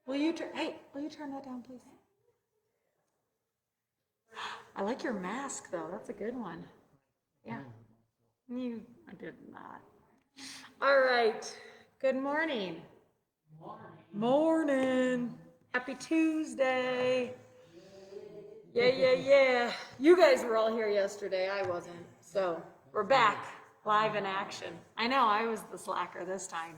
Will you turn that down, please? I like your mask, though. That's a good one. Yeah. I did not. All right. Good morning. Morning. Happy Tuesday. Yeah. You guys were all here yesterday. I wasn't. So we're back, live in action. I know I was the slacker this time,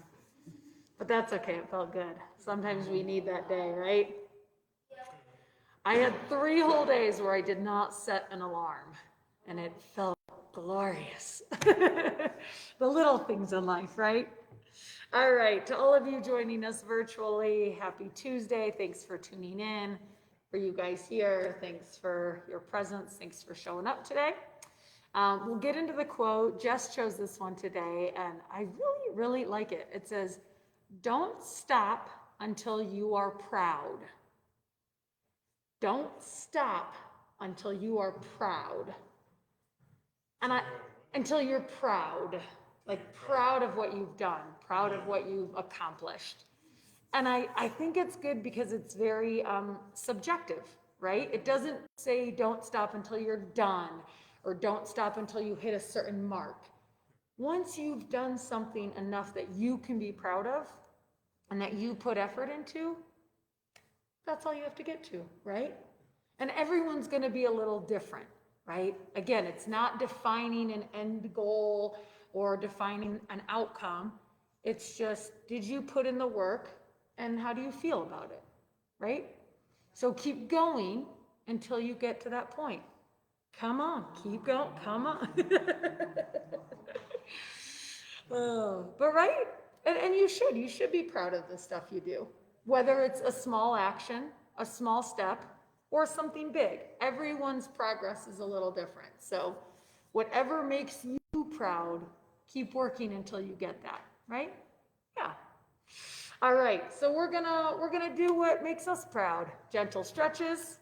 but that's okay. It felt good. Sometimes we need that day, right? I had 3 whole days where I did not set an alarm, and it felt glorious. The little things in life, right? All right, to all of you joining us virtually, happy Tuesday. Thanks for tuning in. For you guys here, thanks for your presence. Thanks for showing up today. We'll get into the quote. Jess chose this one today, and I really like it. It says, "Don't stop until you are proud." Don't stop until you are proud. Until you're proud, like proud of what you've done, proud of what you've accomplished. And I think it's good because it's very subjective, right? It doesn't say don't stop until you're done or don't stop until you hit a certain mark. Once you've done something enough that you can be proud of and that you put effort into, that's all you have to get to, right? And everyone's going to be a little different, right? Again, it's not defining an end goal or defining an outcome. It's just, did you put in the work and how do you feel about it, right? So keep going until you get to that point. Come on, keep going, come on. But right? And you should be proud of the stuff you do. Whether it's a small action, a small step, or something big. Everyone's progress is a little different. So whatever makes you proud, keep working until you get that, right? Yeah. All right, so we're gonna do what makes us proud. Gentle stretches,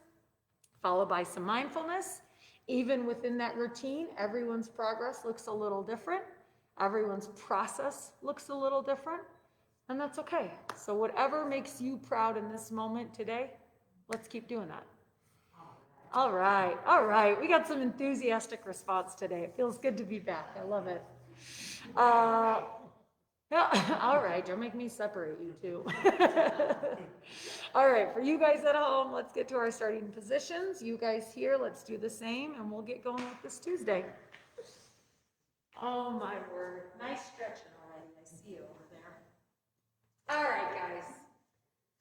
followed by some mindfulness. Even within that routine, everyone's progress looks a little different. Everyone's process looks a little different, and that's okay. So whatever makes you proud in this moment today, let's keep doing that. All right. We got some enthusiastic response today. It feels good to be back. I love it. All right, don't make me separate you two. All right, for you guys at home, let's get to our starting positions. You guys here, let's do the same, and we'll get going with this Tuesday. Oh my word, nice stretching already. I see you over there. All right, guys.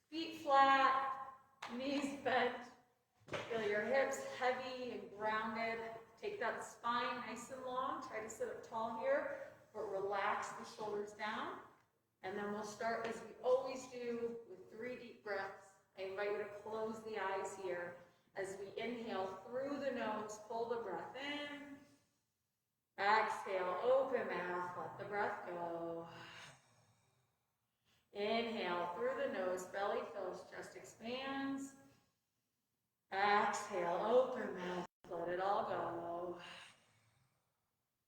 Feet flat, knees bent. Feel your hips heavy and grounded. Take that spine nice and long. Try to sit up tall here, but relax the shoulders down. And then we'll start as we always do with 3 deep breaths. I invite you to close the eyes here as we inhale through the nose, pull the breath in. Exhale, open mouth, let the breath go. Inhale through the nose, belly fills, chest expands. Exhale, open mouth, let it all go.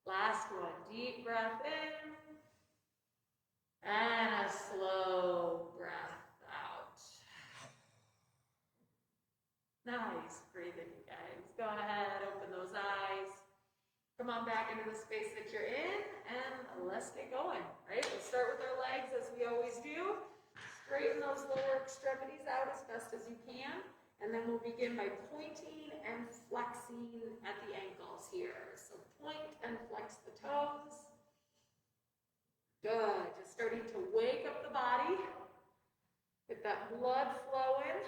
Last one, deep breath in. And a slow breath out. Nice breathing, you guys. Go ahead, open those eyes. Come on back into the space that you're in, and let's get going, right? We'll start with our legs as we always do. Straighten those lower extremities out as best as you can. And then we'll begin by pointing and flexing at the ankles here. So point and flex the toes. Good. Just starting to wake up the body. Get that blood flowing.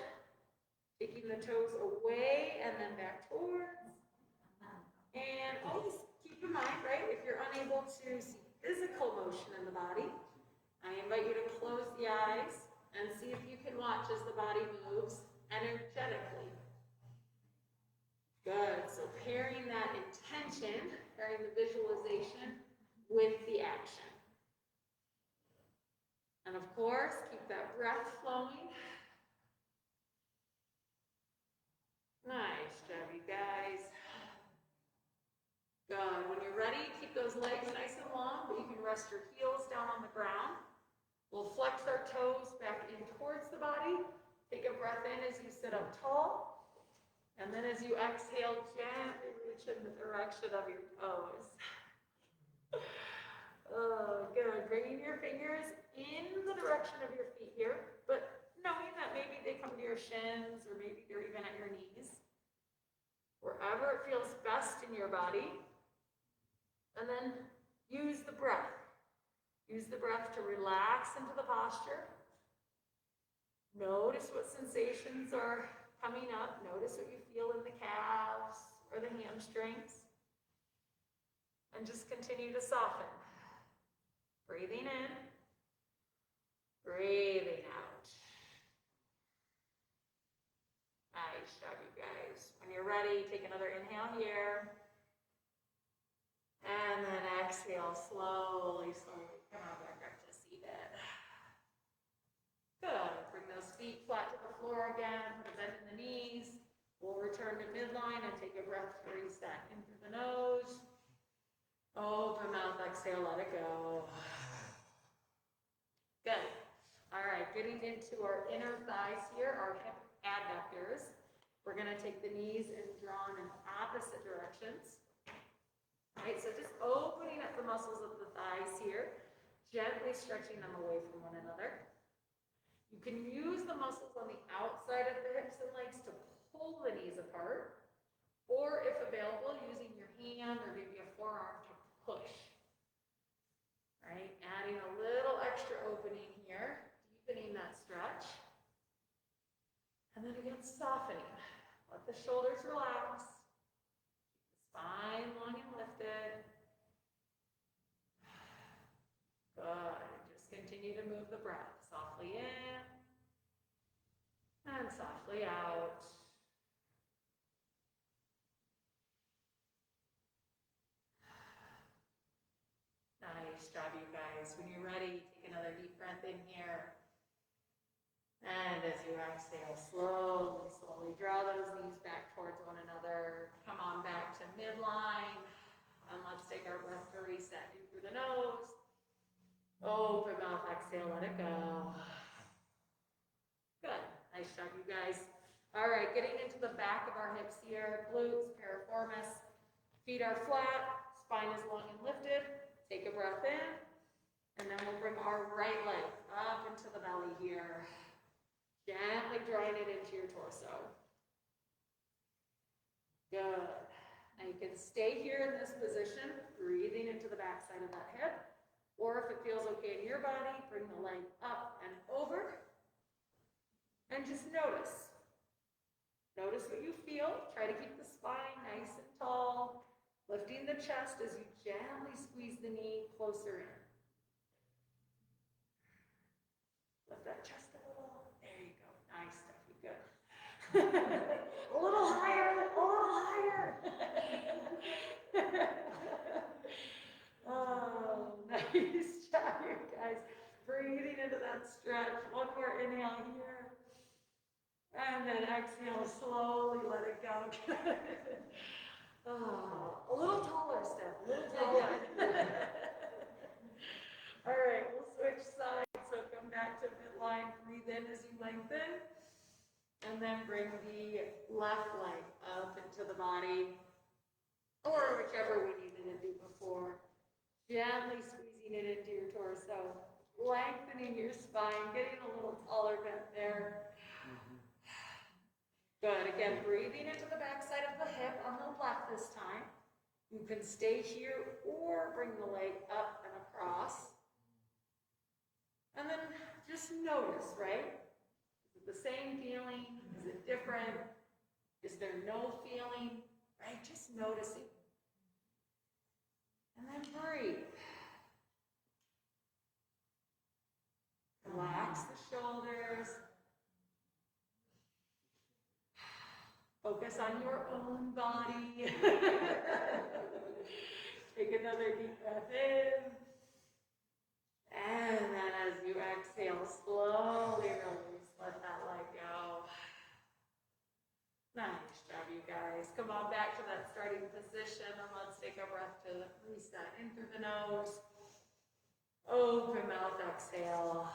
Taking the toes away and then back towards. And always keep in mind, right, if you're unable to see physical motion in the body, I invite you to close the eyes and see if you can watch as the body moves energetically. Good. So pairing that intention, pairing the visualization with the action. And of course, keep that breath flowing. Nice job, you guys. Good. When you're ready, keep those legs nice and long, but you can rest your heels down on the ground. flex our toes back in towards the body. Take a breath in as you sit up tall. And then as you exhale, gently reach in the direction of your toes. Oh, good. Bringing your fingers in the direction of your feet here, but knowing that maybe they come to your shins or maybe they're even at your knees. Wherever it feels best in your body. And then use the breath. Use the breath to relax into the posture. Notice what sensations are coming up. Notice what you feel in the calves or the hamstrings. And just continue to soften. Breathing in. Breathing out. Nice job, you guys. When you're ready, take another inhale here. And then exhale, slowly, slowly. Come on back up to seated. Good. Bring those feet flat to the floor again. Put a bend in the knees. We'll return to midline and take a breath to reset. In through the nose. Open mouth, exhale, let it go. Good. All right, getting into our inner thighs here, our hip adductors. We're going to take the knees and draw in opposite directions. All right, so just opening up the muscles of the thighs here, gently stretching them away from one another. You can use the muscles on the outside of the hips and legs to pull the knees apart, or if available, using your hand or maybe a forearm to push. All right, adding a little extra opening here, deepening that stretch. And then again, softening. Let the shoulders relax. Spine long and lifted. Good. Just continue to move the breath softly in and softly out. Nice job, you guys. When you're ready, take another deep breath in here. And as you exhale, slowly, slowly draw those knees back towards one another. Come on back to midline. And let's take our breath to reset. In through the nose. Open mouth, exhale, let it go. Good. Nice job, you guys. All right, getting into the back of our hips here. Glutes, piriformis. Feet are flat. Spine is long and lifted. Take a breath in. And then we'll bring our right leg up into the belly here. Gently drawing it into your torso. Good. Now you can stay here in this position, breathing into the backside of that hip. Or if it feels okay in your body, bring the leg up and over. And just notice. Notice what you feel. Try to keep the spine nice and tall. Lifting the chest as you gently squeeze the knee closer in. Lift that chest a little. There you go. Nice stuff. You good. A little higher. A little higher. Oh, nice job, you guys. Breathing into that stretch. One more inhale here. And then exhale slowly. Let it go. Oh, a little taller, Steph. A little taller. All right, we'll switch sides. So come back to midline. Breathe in as you lengthen. And then bring the left leg up into the body. Or whichever one you didn't do before. Gently squeezing it into your torso. Lengthening your spine. Getting a little taller bent there. Good. Again, breathing into the backside of the hip on the left this time. You can stay here or bring the leg up and across. And then just notice, right? Is it the same feeling? Is it different? Is there no feeling? Right? Just noticing. And then breathe. Relax the shoulders. Focus on your own body. Take another deep breath in. And then as you exhale, slowly release. Let that leg go. Nice job, you guys. Come on back to that starting position and let's take a breath to reset in through the nose. Open mouth, exhale.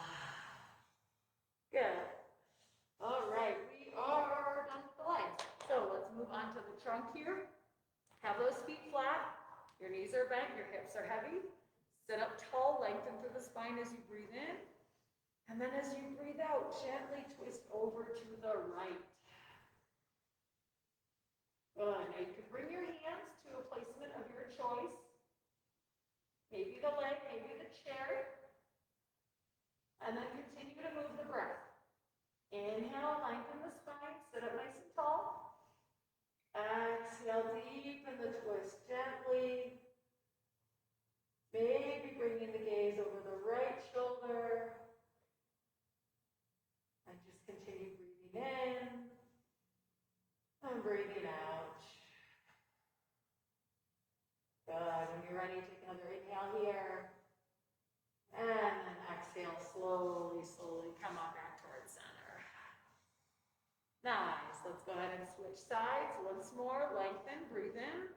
are heavy. Sit up tall, lengthen through the spine as you breathe in. And then as you breathe out, gently twist over to the right. Good. Now you can bring your hands to a placement of your choice. Maybe the leg, maybe the chair. And then continue to move the breath. Inhale, lengthen the spine, sit up nice and tall. Exhale, deepen the twist gently. Maybe bringing the gaze over the right shoulder. And just continue breathing in and breathing out. Good. When you're ready, take another inhale here. And then exhale, slowly, slowly come on back towards center. Nice. Let's go ahead and switch sides once more. Lengthen, breathe in.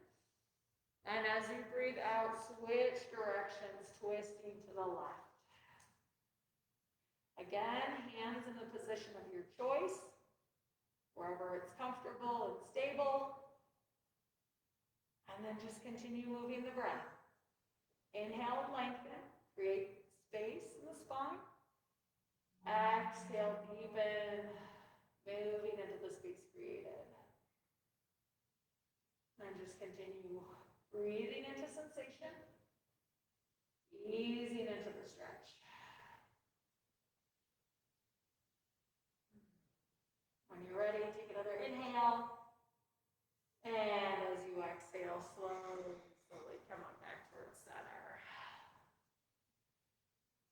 And as you breathe out, switch directions, twisting to the left. Again, hands in the position of your choice, wherever it's comfortable and stable. And then just continue moving the breath. Inhale and lengthen, create space in the spine. Exhale, deepen, moving into the space created. And just continue breathing into sensation, easing into the stretch. When you're ready, take another inhale. And as you exhale, slowly, slowly come on back towards center.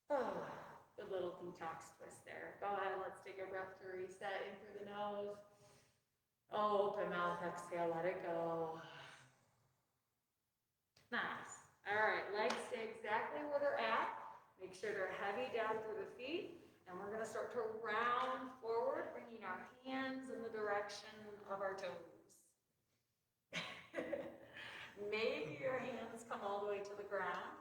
Oh, good little detox twist there. Go ahead, let's take a breath to reset in through the nose. Open mouth, exhale, let it go. Nice. All right, legs stay exactly where they're at. Make sure they're heavy down through the feet. And we're going to start to round forward, bringing our hands in the direction of our toes. Maybe your hands come all the way to the ground.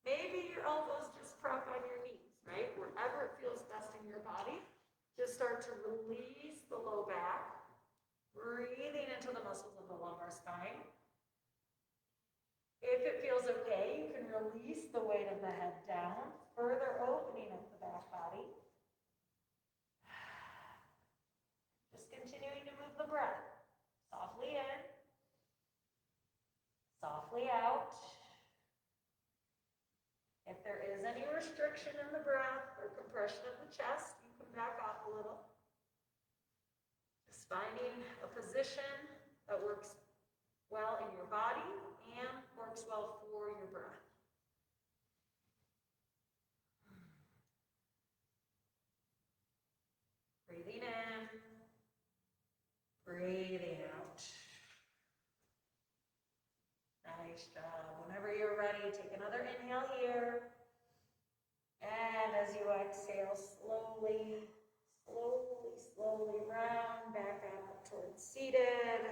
Maybe your elbows just prop on your knees, right? Wherever it feels best in your body. Just start to release the low back, breathing into the muscles of the lumbar spine. If it feels okay, you can release the weight of the head down, further opening up the back body. Just continuing to move the breath. Softly in, softly out. If there is any restriction in the breath or compression of the chest, you can back off a little. Just finding a position that works well in your body and works well for your breath. Breathing in, breathing out. Nice job. Whenever you're ready, take another inhale here. And as you exhale, slowly, slowly, slowly round back out towards seated.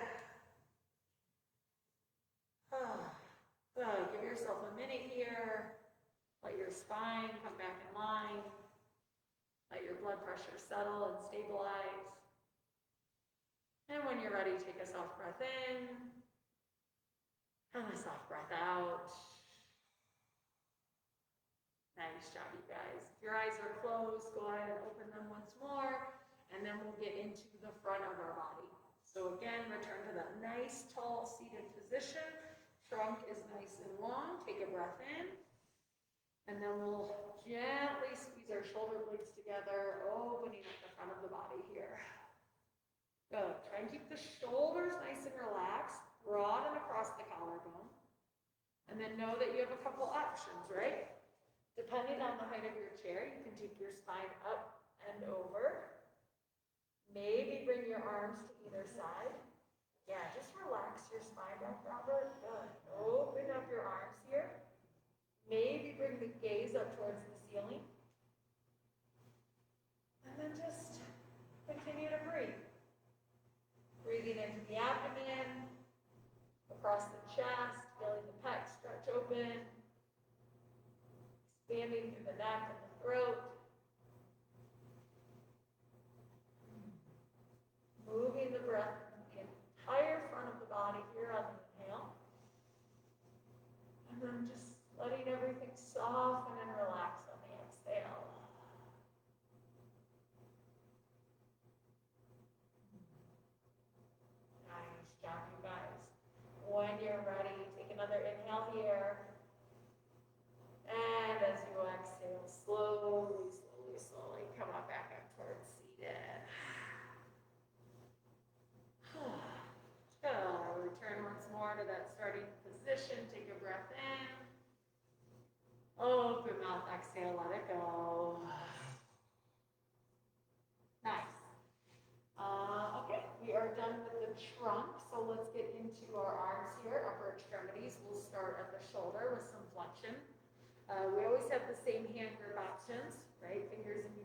Good. Give yourself a minute here. Let your spine come back in line. Let your blood pressure settle and stabilize. And when you're ready, take a soft breath in and a soft breath out. Nice job, you guys. If your eyes are closed, go ahead and open them once more, and then we'll get into the front of our body. So again, return to that nice, tall, seated position. Trunk is nice and long. Take a breath in. And then we'll gently squeeze our shoulder blades together, opening up the front of the body here. Good. Try and keep the shoulders nice and relaxed. Broaden across the collarbone. And then know that you have a couple options, right? Depending on the height of your chair, you can take your spine up and over. Maybe bring your arms to either side. Yeah, just relax your spine back, Robert. Good. Open up your arms here. Maybe bring the gaze up towards the ceiling. And then just continue to breathe. Breathing into the abdomen, across the chest, feeling the pecs stretch open. Expanding through the neck and the throat. Moving the breath the entire front of the body here on the inhale. And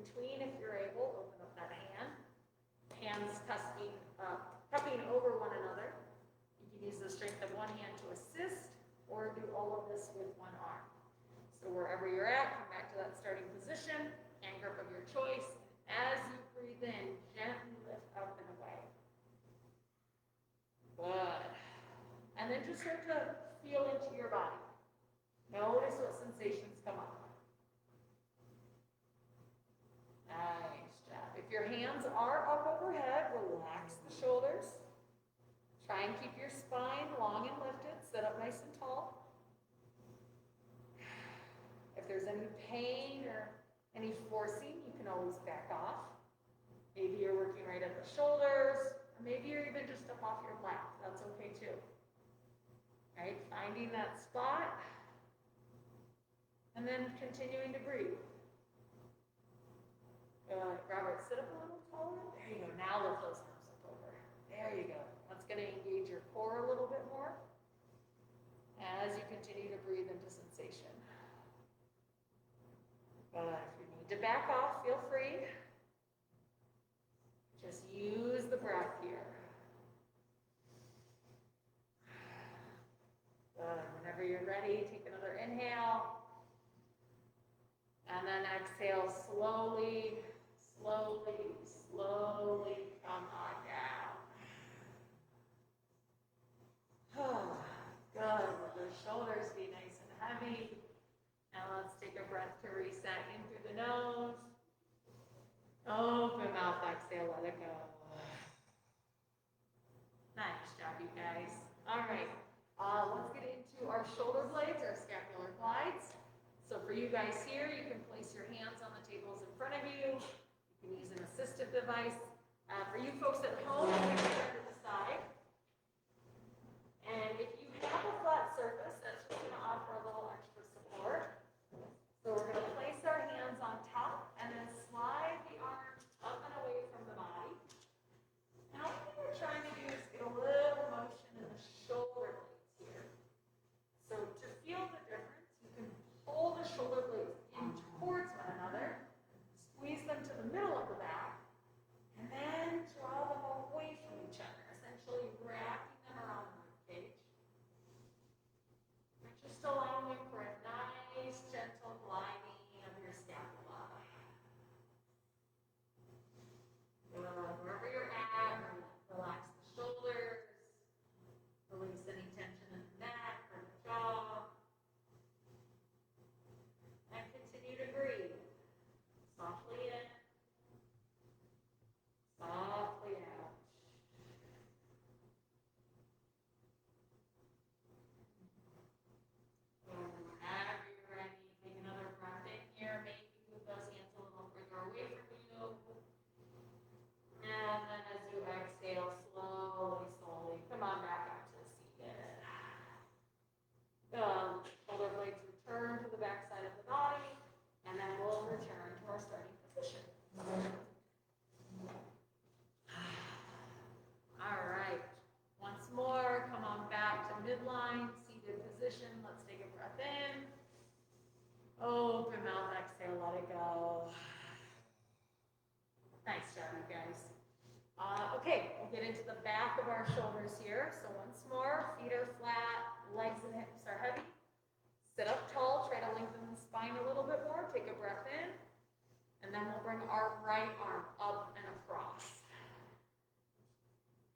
between, if you're able, open up that hand. Hands cupping over one another. You can use the strength of one hand to assist, or do all of this with one arm. So wherever you're at, come back to that starting position, hand grip of your choice. As you breathe in, gently lift up and away. Good. And then just start to feel into your body. Notice what sensations come up. Nice job. If your hands are up overhead, relax the shoulders. Try and keep your spine long and lifted. Sit up nice and tall. If there's any pain or any forcing, you can always back off. Maybe you're working right at the shoulders, or maybe you're even just up off your lap. That's okay too. Right? Finding that spot, and then continuing to breathe. Robert, sit up a little taller. There you go. Now lift those arms up over. There you go. That's going to engage your core a little bit more as you continue to breathe into sensation. If you need to back off, feel free. Just use the breath here. Whenever you're ready, take another inhale. And then exhale slowly, slowly, slowly come on down. Good. Let the shoulders be nice and heavy. And let's take a breath to reset in through the nose. Open mouth, exhale, let it go. Nice job, you guys. All right. Let's get into our shoulder blades, our scapular glides. So for you guys here, you can place your hands on the tables in front of you. You can use an assistive device. For you folks at home, you can turn to the side. And if you have a flat surface, that's just going to offer a little extra support. So we're going to place our hands on top and then slide the arms up and away from the body. And all we're trying to do is get a little motion in the shoulder blades here. So to feel the difference, you can pull the shoulder blades in towards one another, squeeze them to the middle of the back, and then draw them away from each other, essentially wrapping them around the rib cage. And just allowing for a nice, gentle gliding of your scapula. Wherever you're at, relax the shoulders, release any tension in the neck or the jaw, and continue to breathe. Softly in, softly out. Whenever you're ready, take another breath in here. Maybe move those hands a little further away from you. And then as you exhale, slowly, slowly, come on back out to seated. Shoulder blades return to the back side of the body, and then we'll return to our starting position. All right. Once more, come on back to midline, seated position. Let's take a breath in. Open mouth, exhale, let it go. Nice job, you guys. Okay, we'll get into the back of our shoulders here. So once more, feet are flat, legs and hips are heavy. Sit up tall, try to lengthen the spine a little bit more. Take a breath in. And then we'll bring our right arm up and across.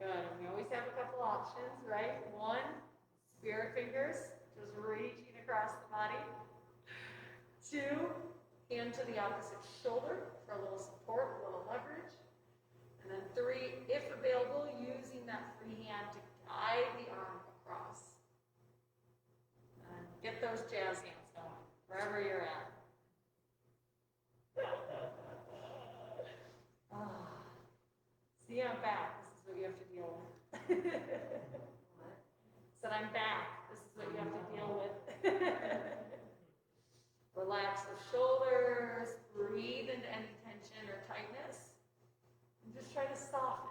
Good, and we always have a couple options, right? One, spirit fingers, just reaching across the body. Two, hand to the opposite shoulder for a little support, a little leverage. And then three, if available, using that free hand to guide the arm across. And get those jazz hands going, wherever you're at. See, I'm back. This is what you have to deal with. Said I'm back. This is what you have to deal with. Relax the shoulders. Breathe into any tension or tightness. And just try to soften.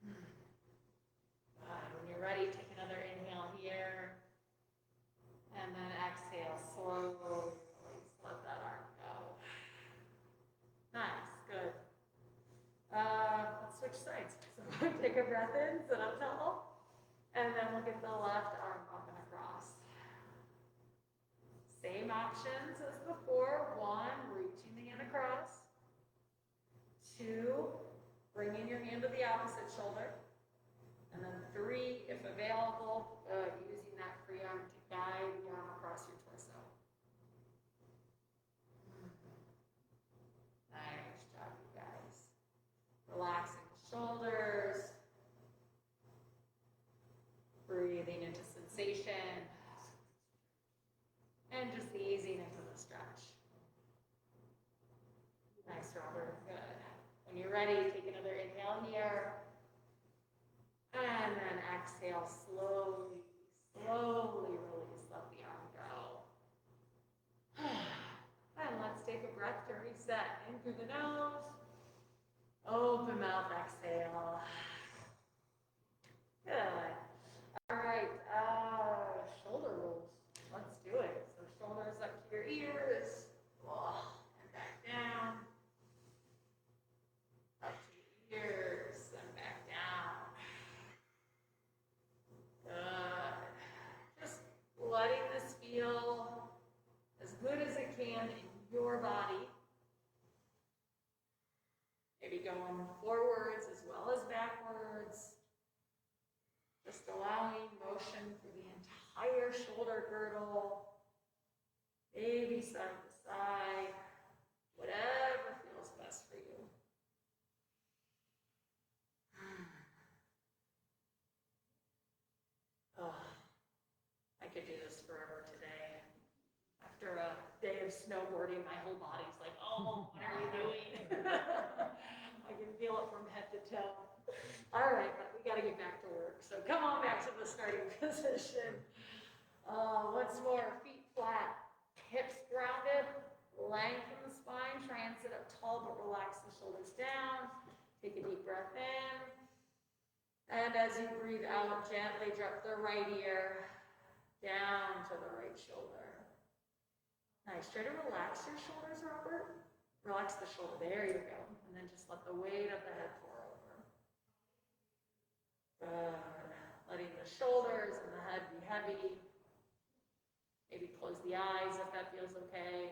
When you're ready, take another inhale here. And then exhale slowly. Let that Take a breath in, sit up tall. And then we'll get the left arm up and across. Same options as before. 1, reaching the hand across. 2, bringing your hand to the opposite shoulder. And then 3, if available, using that free arm to guide the arm across your torso. Nice job, you guys. Relaxing the shoulders. Breathing into sensation. And just easing into the stretch. Nice, Robert. Good. When you're ready, take another inhale here. And then exhale, slowly release, let the arm go. And let's take a breath to reset. In through the nose. Open mouth, exhale. Good. All right, shoulder rolls. Let's do it. So shoulders up to your ears. And back down. Up to your ears and back down. Good. Just letting this feel as good as it can in your body. Maybe going forwards as well as backwards. Just allowing motion through the entire shoulder girdle. Maybe side to side. Whatever feels best for you. Oh, I could do this forever today. After a day of snowboarding, my whole body's like, oh, what are you doing? I can feel it from head to toe. All right, but we got to get back to work. So come on back to the starting position. Once more, feet flat, hips grounded, lengthen the spine, try and sit up tall, but relax the shoulders down. Take a deep breath in. And as you breathe out, gently drop the right ear down to the right shoulder. Nice. Try to relax your shoulders, Robert. Relax the shoulder. There you go. And then just let the weight of the head pour over. Good. Letting the shoulders and the head be heavy. Maybe close the eyes if that feels okay.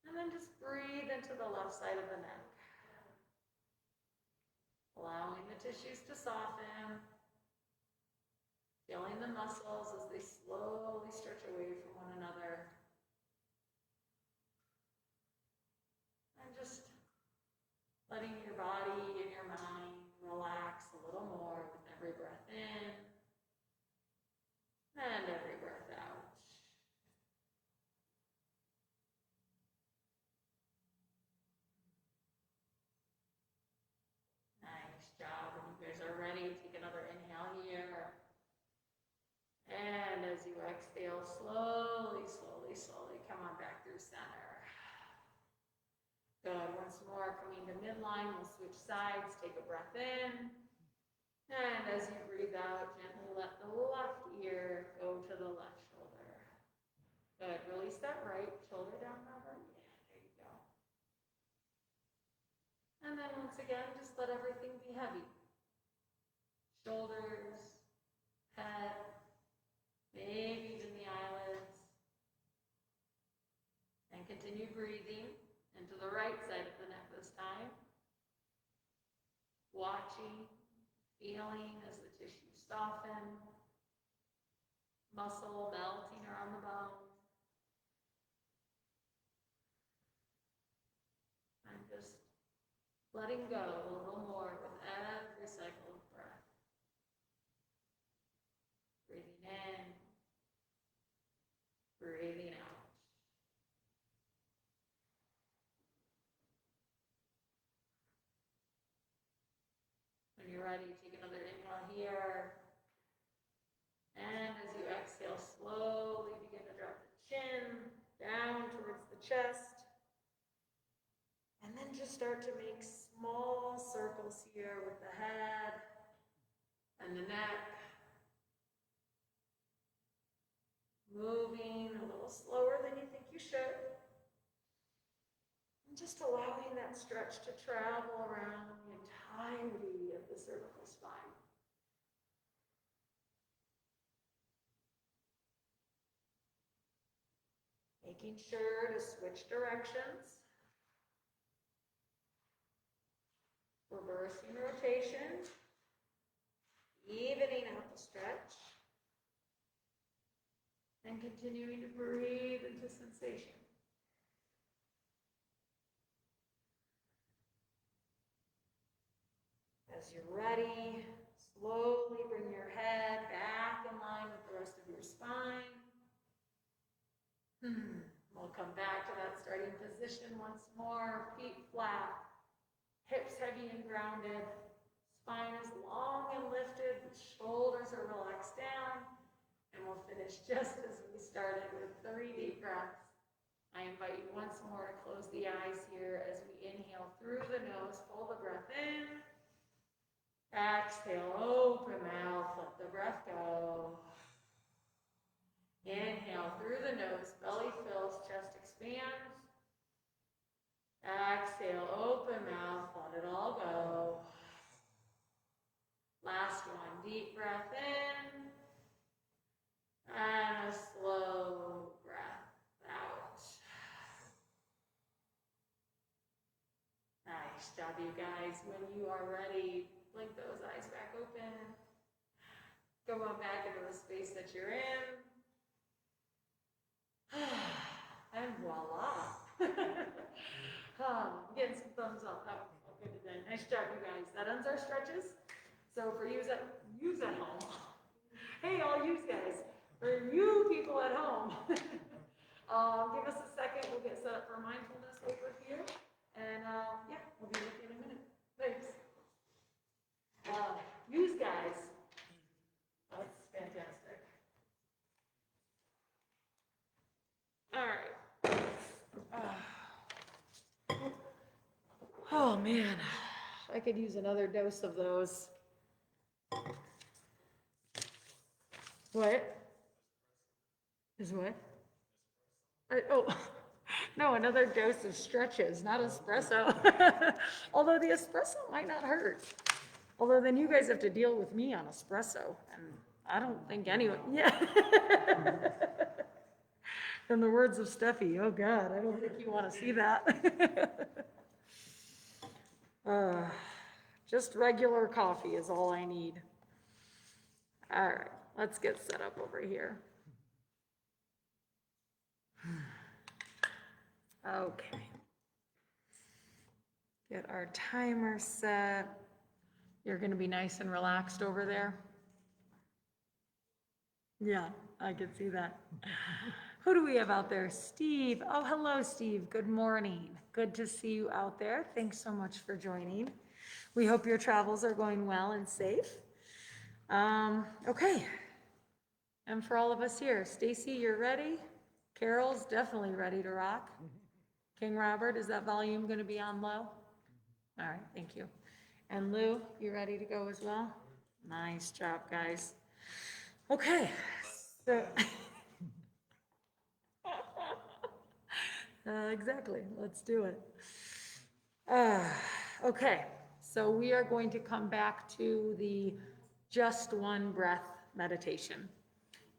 And then just breathe into the left side of the neck. Allowing the tissues to soften. Feeling the muscles as they slowly stretch away from one another. And just letting your body and your mind relax a little more with every breath in and every breath out. Nice job. When you guys are ready, take another inhale here. And as you exhale, slowly come on back through center. Good. Once more, coming to midline, we'll switch sides. Take a breath in. And as you breathe out, gently let the left ear go to the left shoulder. Good. Release that right shoulder down, Robert. Yeah, there you go. And then once again, just let everything be heavy. Shoulders, head, maybe even the eyelids. And continue breathing into the right side of the neck this time. Watching, feeling as the tissues soften. Muscle melting around the bone. And just letting go a little more with every cycle of breath. Breathing in, breathing out. When you're ready, take another inhale here. And as you exhale, slowly begin to drop the chin down towards the chest. And then just start to make small circles here with the head and the neck. Moving a little slower than you think you should. And just allowing that stretch to travel around the entirety of the cervical spine. Making sure to switch directions. Reversing rotation. Evening out the stretch. And continuing to breathe into sensation. As you're ready, slowly bring your head back in line with the rest of your spine. We'll come back to that starting position once more. Feet flat, hips heavy and grounded, spine is long and lifted, the shoulders are relaxed down, and we'll finish just as we started with 3 deep breaths. I invite you once more to close the eyes here as we inhale through the nose, pull the breath in. Exhale, open mouth, let the breath go. Inhale through the nose, belly fills, chest expands. Exhale, open mouth, let it all go. Last one, deep breath in. And a slow breath out. Nice job, you guys. When you are ready, blink those eyes back open. Go on back into the space that you're in. And voila. Getting some thumbs up. That was all good today. Nice job, you guys. That ends our stretches. So for you at home. Hey, all you guys. For you people at home. Give us a second. We'll get set up for mindfulness over here. And yeah, we'll be with you in a minute. Thanks. You guys. That's fantastic. All right. Oh man, I could use another dose of those. What? Is what? No, another dose of stretches, not espresso. Although the espresso might not hurt. Although then you guys have to deal with me on espresso, and I don't think anyone, yeah. In the words of Steffi, oh God, I don't think you want to see that. Just regular coffee is all I need. All right, let's get set up over here. Okay. Get our timer set. You're going to be nice and relaxed over there. Yeah, I can see that. Who do we have out there? Steve. Oh, hello, Steve. Good morning. Good to see you out there. Thanks so much for joining. We hope your travels are going well and safe. Okay. And for all of us here, Stacy, you're ready? Carol's definitely ready to rock. King Robert, is that volume going to be on low? All right, thank you. And Lou, you ready to go as well? Nice job, guys. Okay, so exactly, let's do it. Okay, so we are going to come back to the just one breath meditation.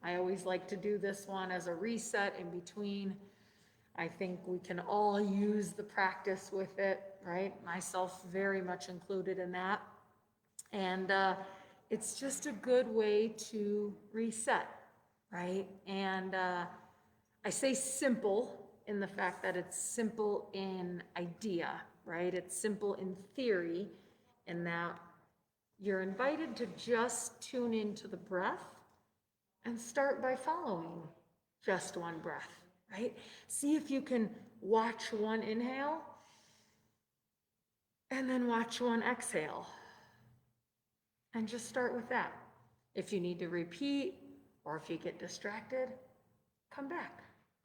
I always like to do this one as a reset in between. I think we can all use the practice with it, right? Myself very much included in that. And it's just a good way to reset, right? And I say simple in the fact that it's simple in idea, right? It's simple in theory, in that you're invited to just tune into the breath and start by following just one breath, right? See if you can watch one inhale and then watch one exhale. And just start with that. If you need to repeat or if you get distracted, come back.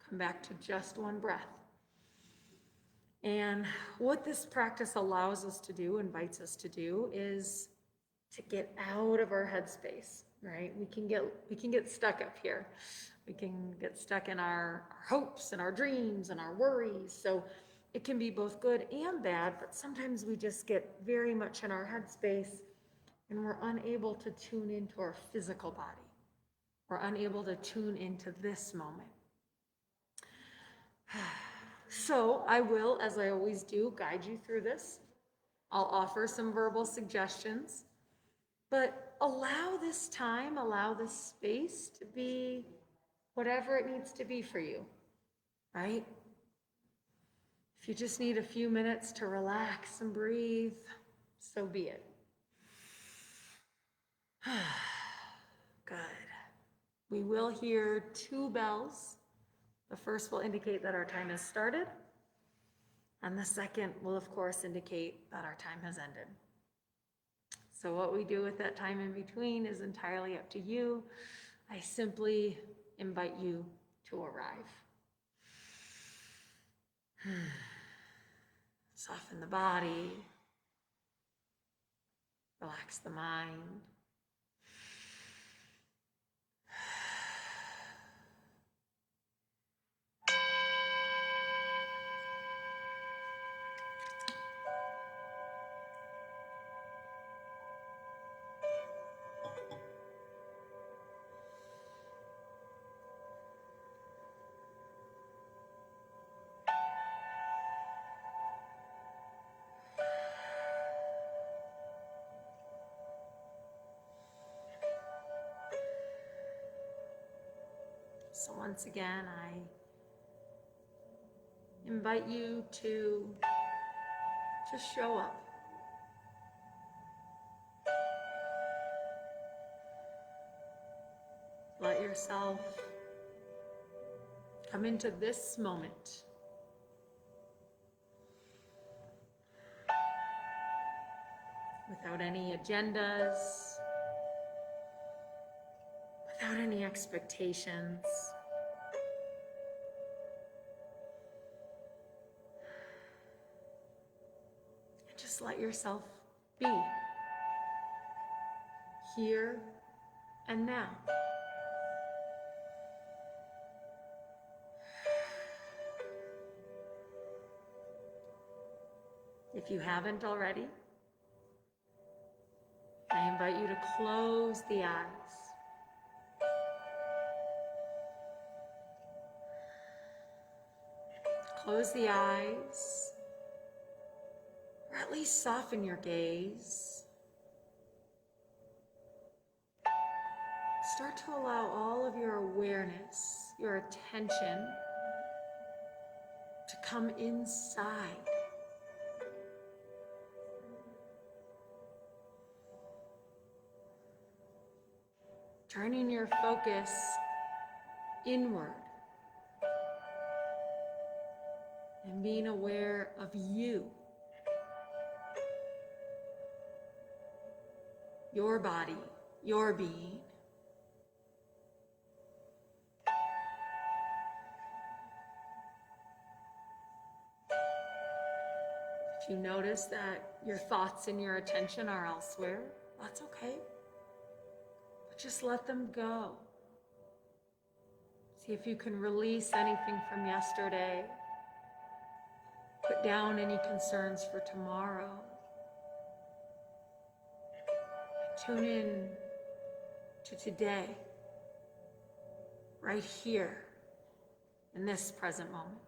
Come back to just one breath. And what this practice allows us to do, invites us to do, is to get out of our headspace, right? We can get stuck up here. We can get stuck in our hopes and our dreams and our worries. So it can be both good and bad, but sometimes we just get very much in our headspace and we're unable to tune into our physical body. We're unable to tune into this moment. So I will, as I always do, guide you through this. I'll offer some verbal suggestions, but allow this time, allow this space to be whatever it needs to be for you, right? If you just need a few minutes to relax and breathe, so be it. Good. We will hear 2 bells. The first will indicate that our time has started, and the second will, of course, indicate that our time has ended. So what we do with that time in between is entirely up to you. I simply invite you to arrive. Soften the body, relax the mind. So once again, I invite you to just show up. Let yourself come into this moment. Without any agendas, without any expectations. Just let yourself be here and now. If you haven't already, I invite you to close the eyes. Close the eyes, or at least soften your gaze. Start to allow all of your awareness, your attention, to come inside. Turning your focus inward and being aware of you, your body, your being. If you notice that your thoughts and your attention are elsewhere, that's okay. But just let them go. See if you can release anything from yesterday. Put down any concerns for tomorrow. Tune in to today, right here, in this present moment.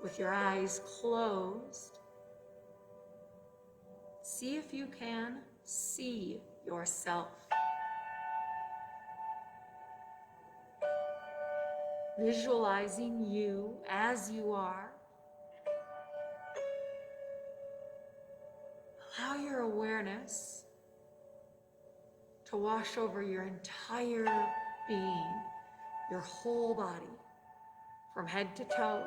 With your eyes closed, see if you can see yourself. Visualizing you as you are. Allow your awareness to wash over your entire being, your whole body, from head to toe,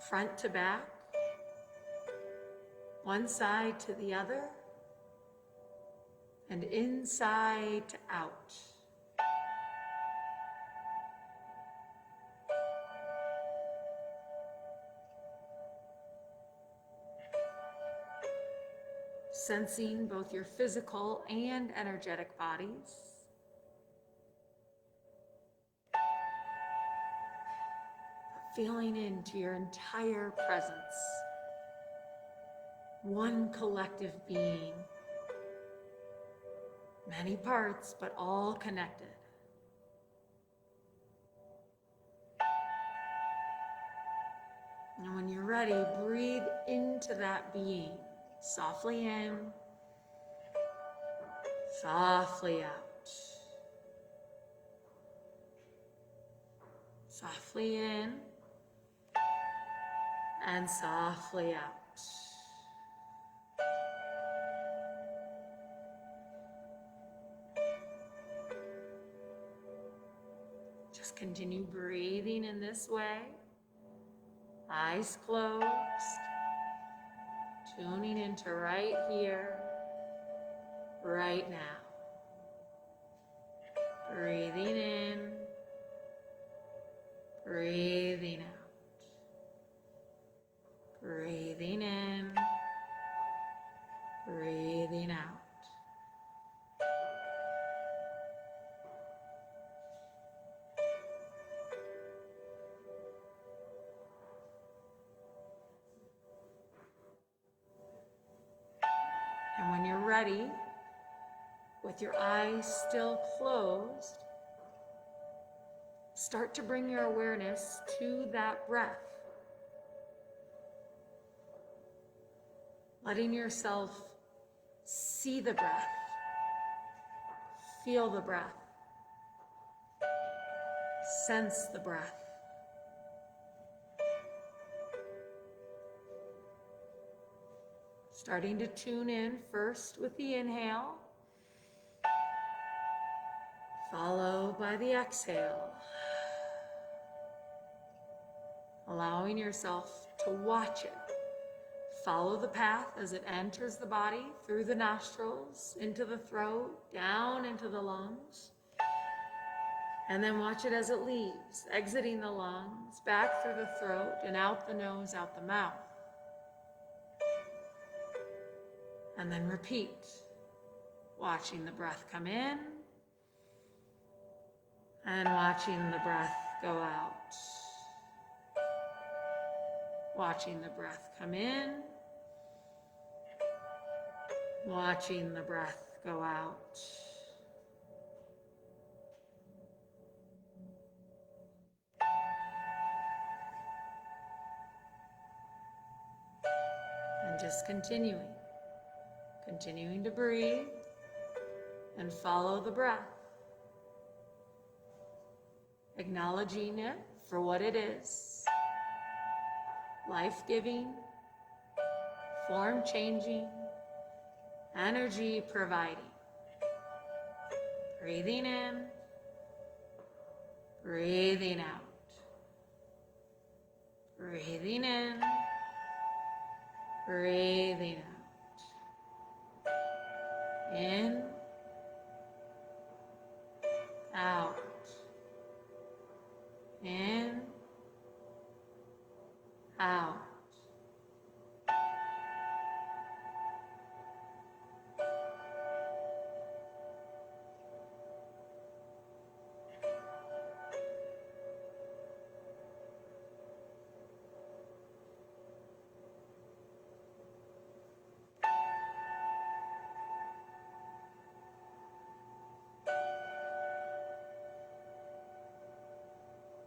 front to back, one side to the other, and inside to out. sensing both your physical and energetic bodies. Feeling into your entire presence, one collective being, many parts, but all connected. And when you're ready, breathe into that being, softly in, softly out. Softly in, and softly out. Just continue breathing in this way. Eyes closed. Tuning into right here, right now. Breathing in, breathing out. Breathing in, breathing out. And when you're ready, with your eyes still closed, start to bring your awareness to that breath. Letting yourself see the breath, feel the breath, sense the breath. Starting to tune in first with the inhale, followed by the exhale. Allowing yourself to watch it. Follow the path as it enters the body, through the nostrils, into the throat, down into the lungs. And then watch it as it leaves, exiting the lungs, back through the throat, and out the nose, out the mouth. And then repeat, watching the breath come in, and watching the breath go out. Watching the breath come in, watching the breath go out. And just continuing to breathe and follow the breath. Acknowledging it for what it is. Life-giving, form-changing, energy providing. Breathing in, breathing out. Breathing in, breathing out. In, out. In, out.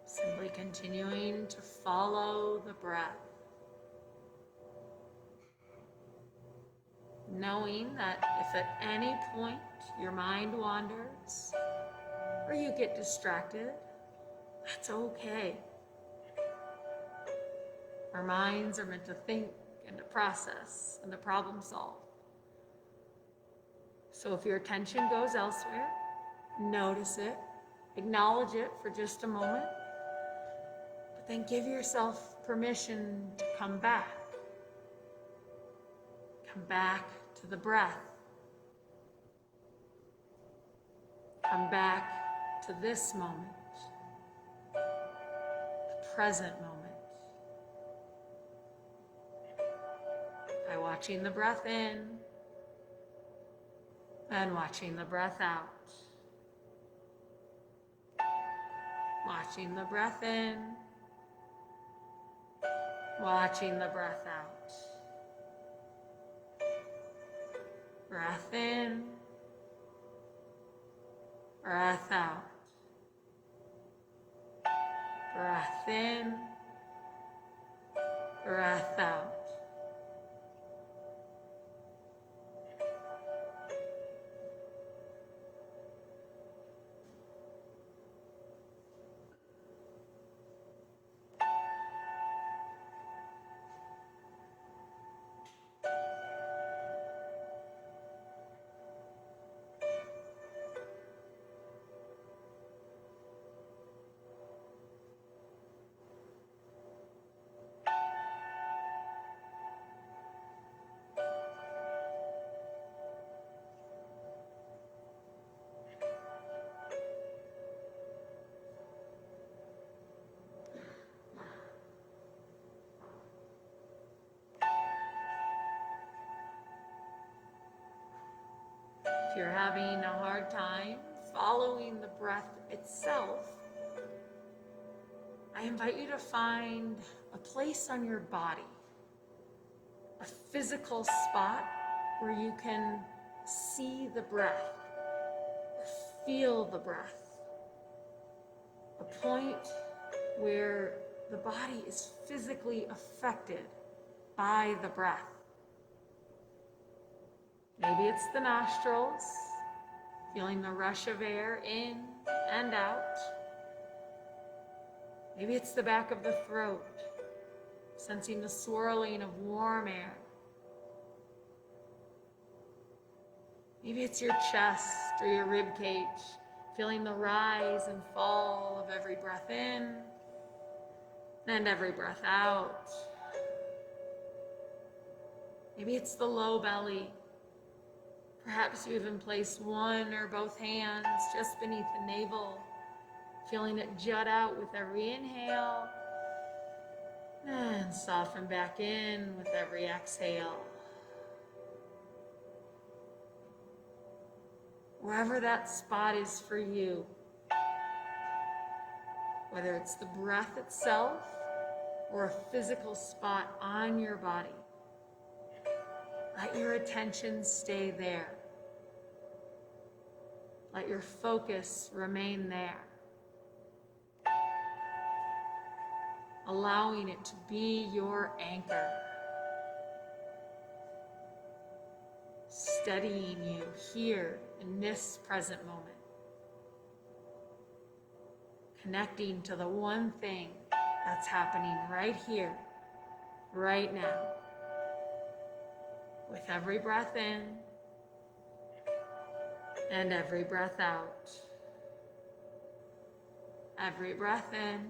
Simply continuing to follow the breath. Knowing that if at any point your mind wanders or you get distracted, that's okay. Our minds are meant to think and to process and to problem solve. So if your attention goes elsewhere, notice it, acknowledge it for just a moment, but then give yourself permission to come back. Come back to the breath. Come back to this moment, the present moment, by watching the breath in And watching the breath out. Watching the breath in. Watching the breath out. Breath in. Breath out. Breath in. Breath out. If you're having a hard time following the breath itself, I invite you to find a place on your body, a physical spot where you can see the breath, feel the breath, a point where the body is physically affected by the breath. Maybe it's the nostrils, feeling the rush of air in and out. Maybe it's the back of the throat, sensing the swirling of warm air. Maybe it's your chest or your rib cage, feeling the rise and fall of every breath in and every breath out. Maybe it's the low belly. Perhaps you even place one or both hands just beneath the navel, feeling it jut out with every inhale and soften back in with every exhale. Wherever that spot is for you, whether it's the breath itself or a physical spot on your body, let your attention stay there. Let your focus remain there. Allowing it to be your anchor. Steadying you here in this present moment. Connecting to the one thing that's happening right here, right now. With every breath in and every breath out. Every breath in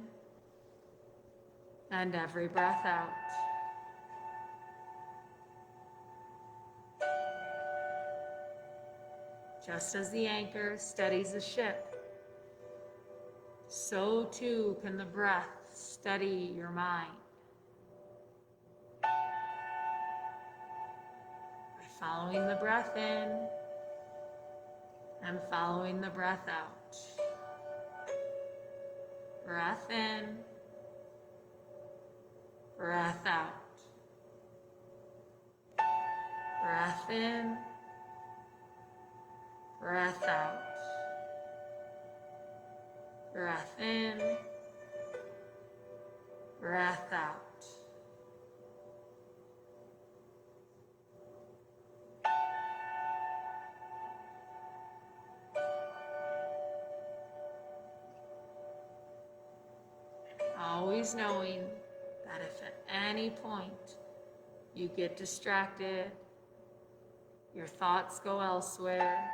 and every breath out. Just as the anchor steadies the ship, so too can the breath steady your mind. Following the breath in and following the breath out. Breath in, breath out. Breath in, breath out. Breath in, breath out. Always knowing that if at any point you get distracted, your thoughts go elsewhere,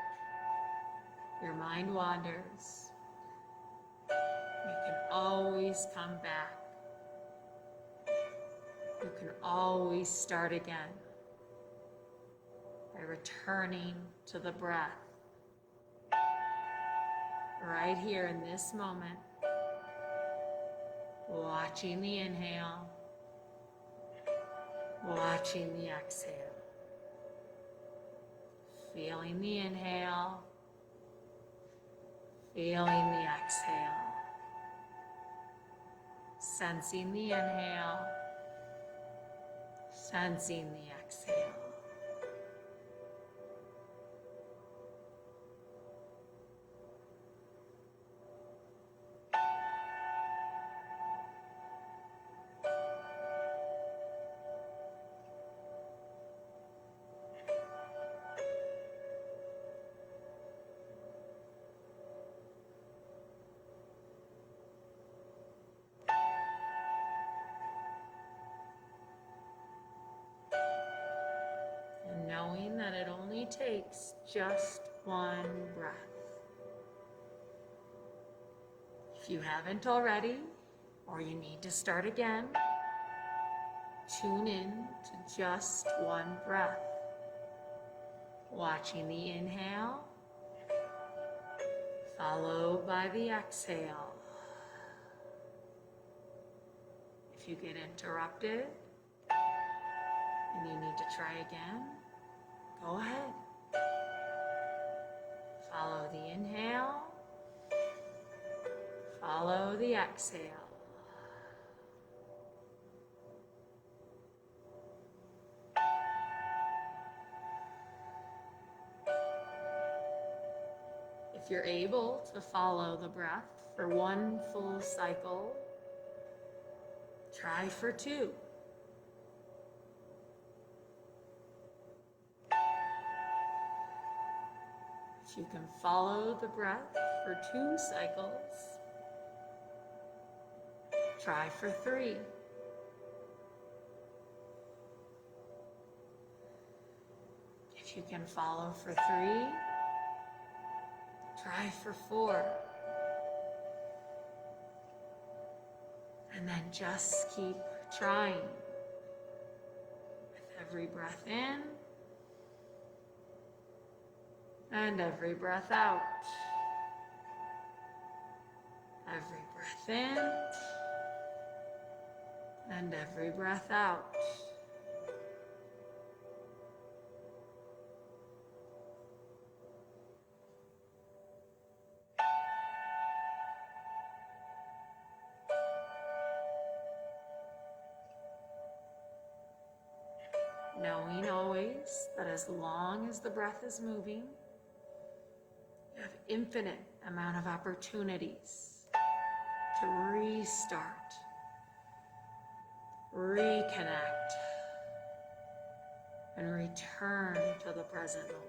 your mind wanders, you can always come back. You can always start again by returning to the breath right here in this moment. Watching the inhale, watching the exhale. Feeling the inhale, feeling the exhale, sensing the inhale, sensing the exhale. And knowing that it only takes just one breath. If you haven't already, or you need to start again, tune in to just one breath. Watching the inhale, followed by the exhale. If you get interrupted and you need to try again, go ahead. Follow the inhale, follow the exhale. If you're able to follow the breath for one full cycle, try for 2. If you can follow the breath for 2 cycles, try for 3. If you can follow for 3, try for 4. And then just keep trying. With every breath in and every breath out. Every breath in and every breath out. Knowing always that as long as the breath is moving, you have infinite amount of opportunities to restart, reconnect, and return to the present moment.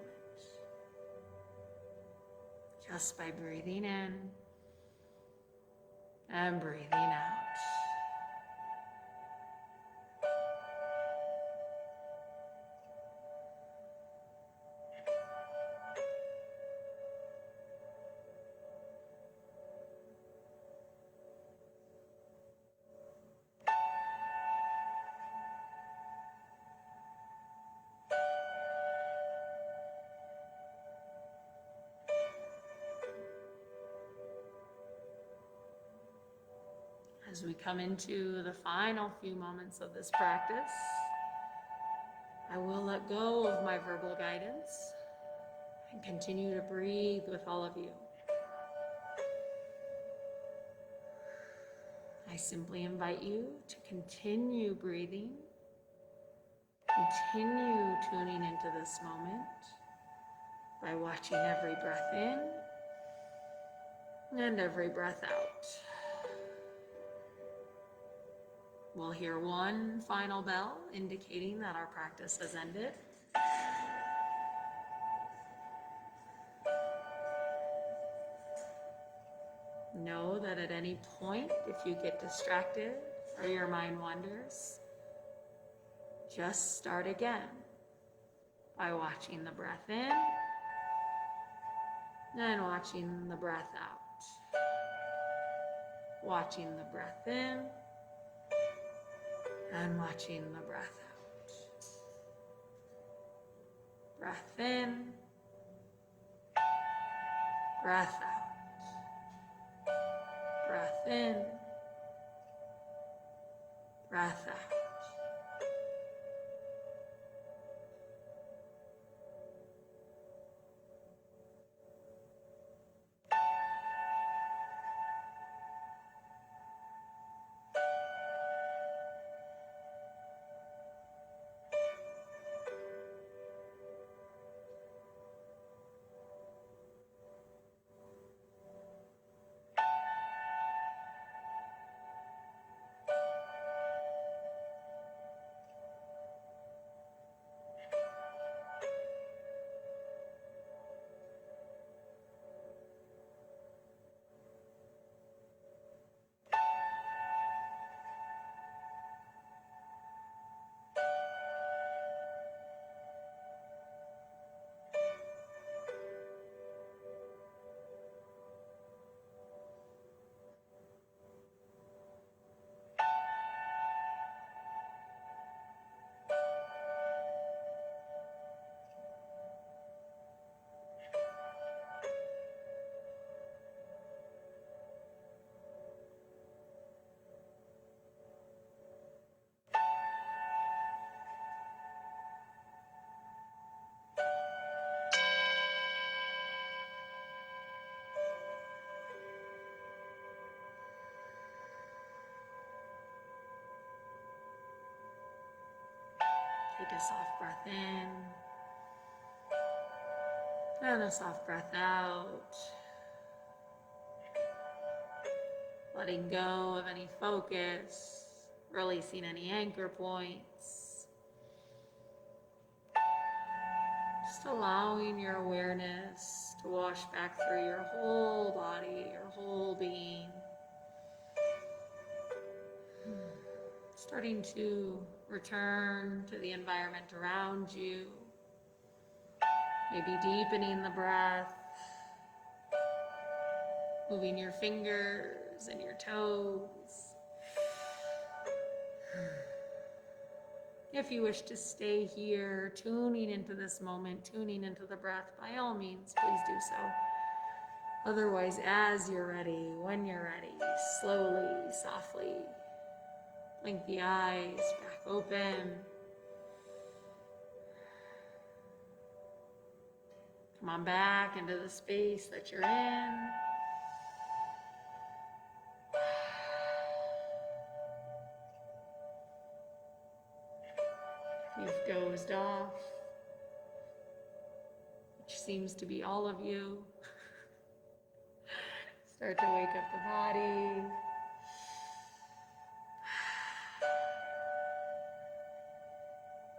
Just by breathing in and breathing out. As we come into the final few moments of this practice, I will let go of my verbal guidance and continue to breathe with all of you. I simply invite you to continue breathing, continue tuning into this moment by watching every breath in and every breath out. We'll hear one final bell indicating that our practice has ended. Know that at any point, if you get distracted or your mind wanders, just start again by watching the breath in and watching the breath out. Watching the breath in and watching the breath out. Breath in, breath out. Breath in, breath out. Take a soft breath in and a soft breath out. Letting go of any focus, releasing any anchor points. Just allowing your awareness to wash back through your whole body, your whole being. Starting to return to the environment around you. Maybe deepening the breath. Moving your fingers and your toes. If you wish to stay here, tuning into this moment, tuning into the breath, by all means, please do so. Otherwise, as you're ready, when you're ready, slowly, softly, blink the eyes back open. Come on back into the space that you're in. You've dozed off, which seems to be all of you. Start to wake up the body.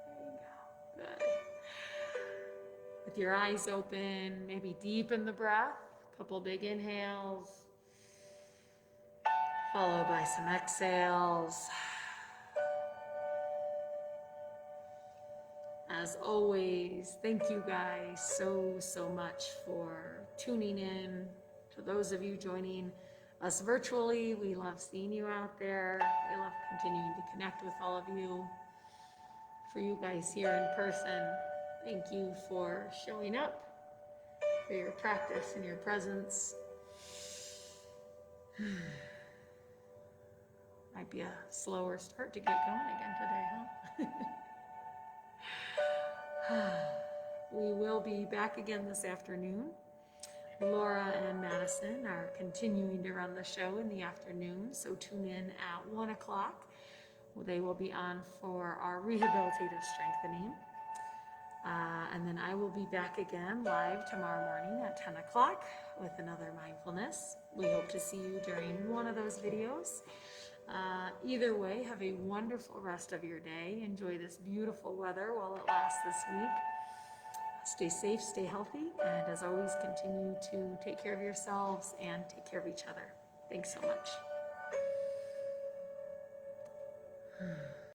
There you go. Good. With your eyes open, maybe deepen the breath. A couple big inhales, followed by some exhales. As always, thank you guys so much for tuning in. To those of you joining us virtually, we love seeing you out there. We love continuing to connect with all of you. For you guys here in person, thank you for showing up, for your practice and your presence. Might be a slower start to get going again today, huh? We will be back again this afternoon. Laura and Madison are continuing to run the show in the afternoon, so tune in at 1 o'clock. They will be on for our rehabilitative strengthening. And then I will be back again live tomorrow morning at 10 o'clock with another mindfulness. We hope to see you during one of those videos. Either way, have a wonderful rest of your day. Enjoy this beautiful weather while it lasts this week. Stay safe, stay healthy, and as always, continue to take care of yourselves and take care of each other. Thanks so much.